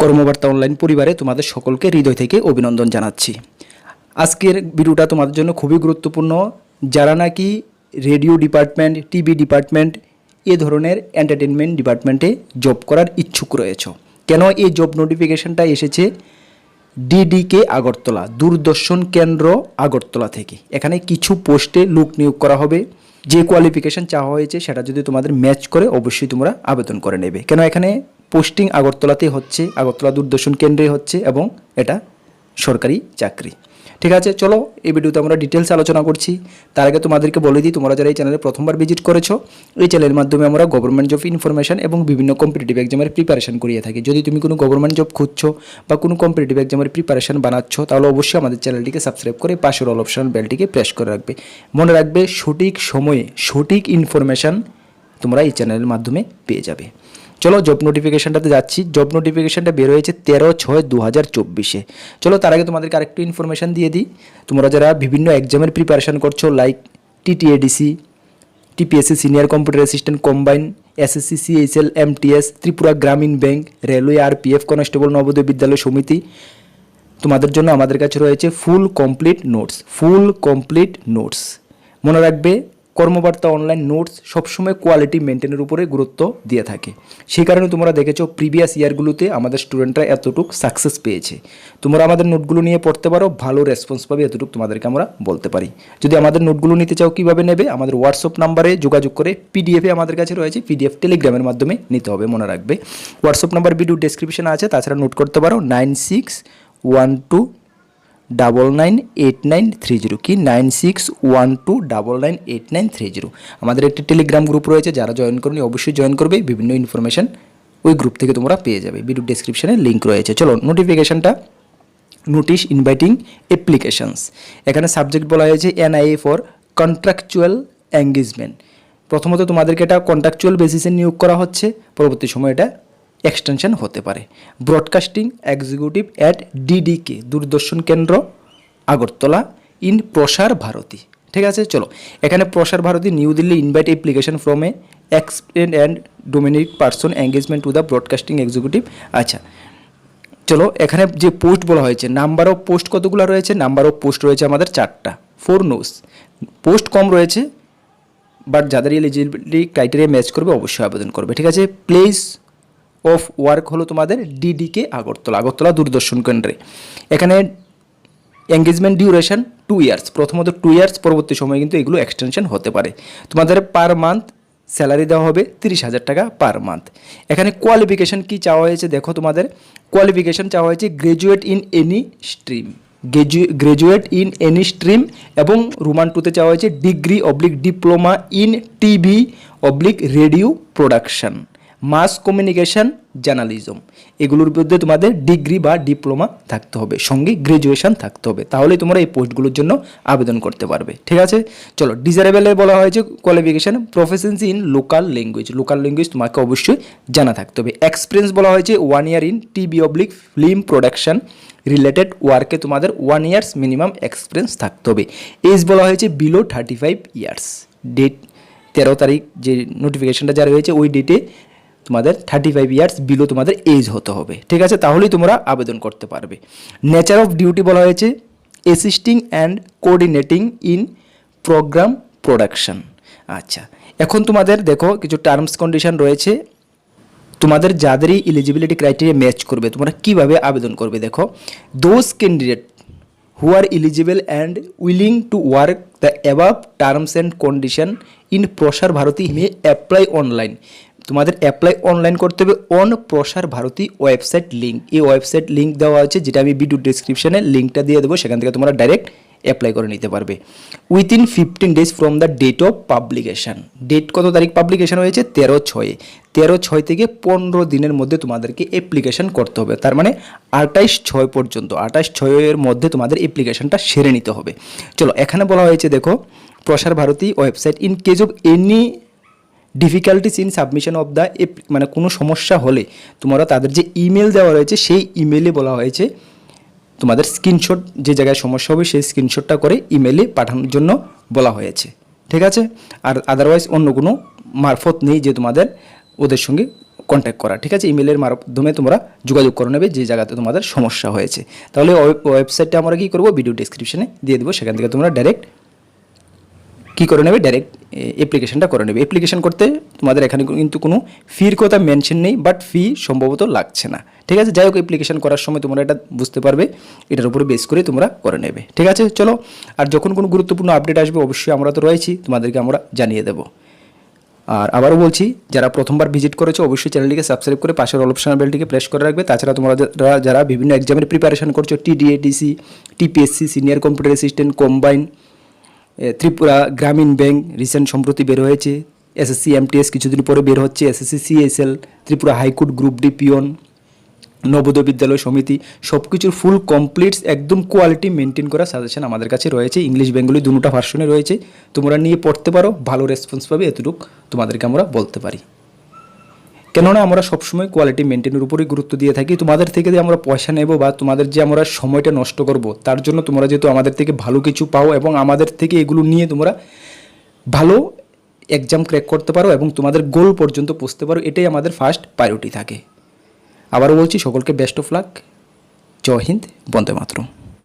কর্মবার্তা online পরিবারে তোমাদের সকলকে হৃদয় থেকে অভিনন্দন জানাচ্ছি। আজকের ভিডিওটা তোমাদের জন্য খুবই গুরুত্বপূর্ণ। যারা নাকি রেডিও ডিপার্টমেন্ট, টিভি ডিপার্টমেন্ট, এ ধরনের এন্টারটেনমেন্ট ডিপার্টমেন্টে জব করার ইচ্ছুক রয়েছ, কেন এই জব নোটিফিকেশনটা এসেছে ডিডিকে আগরতলা, দূরদর্শন কেন্দ্র আগরতলা থেকে। এখানে কিছু পোস্টে লোক নিয়োগ করা হবে। যে কোয়ালিফিকেশন চাওয়া হয়েছে সেটা যদি তোমাদের ম্যাচ করে অবশ্যই তোমরা আবেদন করে নেবে। কেন এখানে পোস্টিং আগরতলাতে হচ্ছে, আগরতলা দূরদর্শন কেন্দ্রে হচ্ছে এবং এটা সরকারি চাকরি। ঠিক আছে, চলো এই ভিডিওতে আমরা ডিটেলস আলোচনা করছি। তার আগে তোমাদেরকে বলে দিই, তোমরা যারা এই চ্যানেলে প্রথমবার ভিজিট করেছো, এই চ্যানেলের মাধ্যমে আমরা গভর্নমেন্ট জব ইনফরমেশন এবং বিভিন্ন কম্পিটিটিভ এক্সামের প্রিপারেশন করিয়ে থাকি। যদি তুমি কোনো গভর্নমেন্ট জব খুঁজছো বা কোনো কম্পিটিটিভ এক্সামের প্রিপারেশন বানাচ্ছ, তাহলে অবশ্যই আমাদের চ্যানেলটিকে সাবস্ক্রাইব করে পাশের অল অপশন বেলটিকে প্রেস করে রাখবে। মনে রাখবে, সঠিক সময়ে সঠিক ইনফরমেশান তোমরা এই চ্যানেলের মাধ্যমে পেয়ে যাবে। চলো জব নোটিফিকেশনটাতে যাচ্ছি। জব নোটিফিকেশনটা বের হয়েছে 13/6/2024। চলো তার আগে তোমাদেরকে আরেকটু ইনফরমেশান দিয়ে দিই। তোমরা যারা বিভিন্ন এক্সামের প্রিপারেশান করছো, like TTADC, TPSC senior computer assistant combine, SSC CHL, MTS, Tripura Gramin bank, railway, RPF, constable, Navodaya Vidyalaya Samiti, তোমাদের জন্য আমাদের কাছে রয়েছে ফুল কমপ্লিট নোটস। মনে রাখবে, কর্মবার্তা অনলাইন নোটস সবসময় কোয়ালিটি মেনটেনের উপরে গুরুত্ব দিয়ে থাকে। সেই কারণে তোমরা দেখেছো প্রিভিয়াস ইয়ারগুলোতে আমাদের স্টুডেন্টরা এতটুকু সাকসেস পেয়েছে। তোমরা আমাদের নোটগুলো নিয়ে পড়তে পারো, ভালো রেসপন্স পাবে, এতটুকু তোমাদেরকে আমরা বলতে পারি। যদি আমাদের নোটগুলো নিতে চাও, কীভাবে নেবে? আমাদের হোয়াটসঅ্যাপ নাম্বারে যোগাযোগ করে পিডিএফে আমাদের কাছে রয়েছে, পিডিএফ টেলিগ্রামের মাধ্যমে নিতে হবে। মনে রাখবে, হোয়াটসঅ্যাপ নাম্বার ভিডিও ডেসক্রিপশনে আছে, তাছাড়া নোট করতে পারো 9612998930 কি 9612998930। আমাদের একটি টেলিগ্রাম গ্রুপ রয়েছে, যারা জয়েন করনি অবশ্যই জয়েন করবে। বিভিন্ন ইনফরমেশান ওই গ্রুপ থেকে তোমরা পেয়ে যাবে, ভিডিও ডেসক্রিপশনে লিঙ্ক রয়েছে। চলো নোটিফিকেশানটা, নোটিশ ইনভাইটিং অ্যাপ্লিকেশনস। এখানে সাবজেক্ট বলা হয়েছে এনআইএ ফর কন্ট্রাকচুয়াল এঙ্গেজমেন্ট। প্রথমত তোমাদেরকে এটা কন্ট্রাকচুয়াল বেসিসে নিয়োগ করা হচ্ছে, পরবর্তী সময় এটা এক্সটেনশন হতে পারে। ব্রডকাস্টিং এক্সিকিউটিভ অ্যাট ডিডিকে, দূরদর্শন কেন্দ্র আগরতলা ইন প্রসার ভারতী। ঠিক আছে, চলো এখানে Prasar Bharati New Delhi invite application from a experience and dominate person engagement to the broadcasting executive. আচ্ছা চলো, এখানে যে পোস্ট বলা হয়েছে, নাম্বার অফ পোস্ট কতগুলো রয়েছে? নাম্বার অফ পোস্ট রয়েছে আমাদের 4টা। 4 নোস পোস্ট কম রয়েছে, বাট যাদের এলিজিবিলিটি ক্রাইটেরিয়া ম্যাচ করবে অবশ্যই আবেদন করবে। ঠিক আছে, প্লেস অফ ওয়ার্ক হলো তোমাদের ডিডিকে আগরতলা দূরদর্শন কেন্দ্রে। এখানে এঙ্গেজমেন্ট ডিউরেশন 2 ইয়ার্স, প্রথমত 2 ইয়ার্স, পরবর্তী সময়ে কিন্তু এগুলো এক্সটেনশন হতে পারে। তোমাদের পার মান্থ স্যালারি দেওয়া হবে 30,000 টাকা পার মান্থ। এখানে কোয়ালিফিকেশান কি চাওয়া হয়েছে দেখো, তোমাদের কোয়ালিফিকেশান চাওয়া হয়েছে গ্র্যাজুয়েট ইন এনি স্ট্রিম, এবং রোমান 2তে চাওয়া হয়েছে degree diploma in TV radio production, mass communication, journalism. এগুলোর মধ্যে তোমাদের ডিগ্রি বা ডিপ্লোমা থাকতে হবে, সঙ্গে গ্র্যাজুয়েশন থাকতে হবে, তাহলেই তোমরা এই পোস্টগুলোর জন্য আবেদন করতে পারবে। ঠিক আছে, চলো ডিজারেবলে বলা হয়েছে কোয়ালিফিকেশান প্রফেশনসি ইন লোকাল ল্যাঙ্গুয়েজ তোমাকে অবশ্যই জানা থাকতে হবে। এক্সপিরিয়েন্স বলা হয়েছে 1 ইয়ার ইন টিভি/ফিল্ম প্রোডাকশন রিলেটেড ওয়ার্কে তোমাদের 1 ইয়ার্স মিনিমাম এক্সপিরিয়েন্স থাকতে হবে। এজ বলা হয়েছে বিলো 35 ইয়ার্স। ডেট 13 তারিখ যে নোটিফিকেশনটা জারি হয়েছে, ওই ডেটে তোমাদের 35 ইয়ার্স বিলো তোমাদের এজ হতে হবে। ঠিক আছে, তাহলেই তোমরা আবেদন করতে পারবে। নেচার অফ ডিউটি বলা হয়েছে assisting and coordinating in program production. আচ্ছা, এখন তোমাদের দেখো কিছু টার্মস কন্ডিশন রয়েছে। তোমাদের যাদেরই এলিজিবিলিটি ক্রাইটেরিয়া ম্যাচ করবে, তোমরা কীভাবে আবেদন করবে দেখো। Those candidate who are eligible and willing to work the above terms and condition in প্রসার ভারতী may apply online। তোমাদের অ্যাপ্লাই অনলাইন করতে হবে অন প্রসার ভারতী ওয়েবসাইট লিঙ্ক। এই ওয়েবসাইট লিঙ্ক দেওয়া আছে, যেটা আমি ভিডিও ডিসক্রিপশনে লিঙ্কটা দিয়ে দেবো, সেখান থেকে তোমরা ডাইরেক্ট অ্যাপ্লাই করে নিতে পারবে। Within 15 days from the date of publication. Date কত তারিখ পাবলিকেশান হয়েছে? 13/6 থেকে 15 দিনের মধ্যে তোমাদেরকে অ্যাপ্লিকেশান করতে হবে। তার মানে 28/6 পর্যন্ত, 28/6 মধ্যে তোমাদের অ্যাপ্লিকেশানটা সেরে নিতে হবে। চলো এখানে বলা হয়েছে দেখো, Prasar Bharati website in case of any difficulties in submission of the মানে কোনো সমস্যা হলে তোমরা তাদের যে ইমেল দেওয়া রয়েছে, সেই ইমেলে বলা হয়েছে তোমাদের স্ক্রিনশট, যে জায়গায় সমস্যা হবে সেই স্ক্রিনশটটা করে ইমেলে পাঠানোর জন্য বলা হয়েছে। ঠিক আছে, আর আদারওয়াইজ অন্য কোনো মারফত নেই যে তোমাদের ওদের সঙ্গে কন্ট্যাক্ট করা, ঠিক আছে? ইমেলের মাধ্যমে তোমরা যোগাযোগ করে নেবে যে জায়গাতে তোমাদের সমস্যা হয়েছে। তাহলে ওয়েবসাইটটা আমরা কী করবো, ভিডিও ডেসক্রিপশনে দিয়ে দেবো, সেখান থেকে তোমরা ডাইরেক্ট কী করে নেবে, ডাইরেক্ট অ্যাপ্লিকেশনটা করে নেবে। অ্যাপ্লিকেশন করতে তোমাদের এখানে কিন্তু কোনো ফির কথা মেনশন নেই, বাট ফি সম্ভবত লাগছে না, ঠিক আছে? যাই হোক, অ্যাপ্লিকেশন করার সময় তোমরা এটা বুঝতে পারবে, এটার উপরে বেস করে তোমরা করে নেবে, ঠিক আছে? চলো, আর যখন কোনো গুরুত্বপূর্ণ আপডেট আসবে অবশ্যই আমরা তো রয়েছি, তোমাদেরকে আমরা জানিয়ে দেবো। আর আবারও বলছি, যারা প্রথমবার ভিজিট করেছো অবশ্যই চ্যানেলটিকে সাবস্ক্রাইব করে পাশের অল অপশন বেলটিকে প্রেস করে রাখবে। তাছাড়া তোমরা যারা বিভিন্ন এক্সামের প্রিপারেশন করছো, TDA-TC, TPSC, senior computer assistant, combine, Tripura Gramin bank recent সম্প্রতি বের হয়েছে, SSC MTS কিছুদিন পরে বের হচ্ছে, SSC CSL, Tripura high court group D peon, Navodaya Vidyalaya সমিতি, সব কিছুর ফুল কমপ্লিটস একদম কোয়ালিটি মেনটেন করা সাজেশন আমাদের কাছে রয়েছে। ইংলিশ বেঙ্গলি দুটো ভার্সনে রয়েছে, তোমরা নিয়ে পড়তে পারো, ভালো রেসপন্স পাবে, এতটুকু তোমাদেরকে আমরা বলতে পারি। কেননা আমরা সবসময় কোয়ালিটি মেনটেনের উপরেই গুরুত্ব দিয়ে থাকি। তোমাদের থেকে যে আমরা পয়সা নেব বা তোমাদের যে আমরা সময়টা নষ্ট করব, তার জন্য তোমরা যেহেতু আমাদের থেকে ভালো কিছু পাও এবং আমাদের থেকে এগুলো নিয়ে তোমরা ভালো এক্সাম ক্র্যাক করতে পারো এবং তোমাদের গোল পর্যন্ত পৌঁছতে পারো, এটাই আমাদের ফার্স্ট প্রায়োরিটি থাকে। আবারও বলছি, সকলকে বেস্ট অফ লাক। জয় হিন্দ, বন্দে মাতরম।